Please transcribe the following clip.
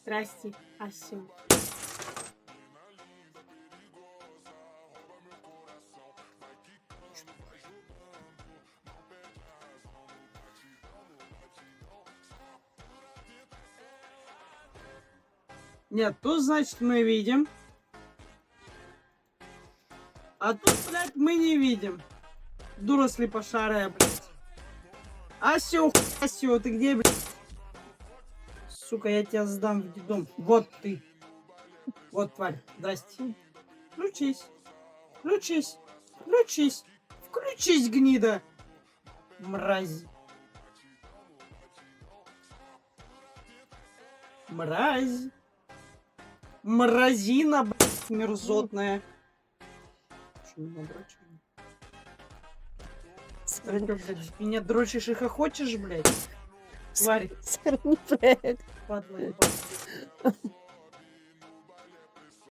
Здрасте, Асio. Нет, тут, значит, мы видим. А тут, блядь, мы не видим. Дура слепошарая, блядь. Асio, Асio, ты где, блядь? Сука, я тебя сдам в детдом. Вот ты. Вот, тварь. Здрасте. Включись. Включись. Включись. Включись, гнида. Мразь. Мразь. Мразина, блядь, мерзотная. Что меня дрочишь? Меня дрочишь и хохочешь, блядь? Тварь. Сорваний проект. Падла, ебаная.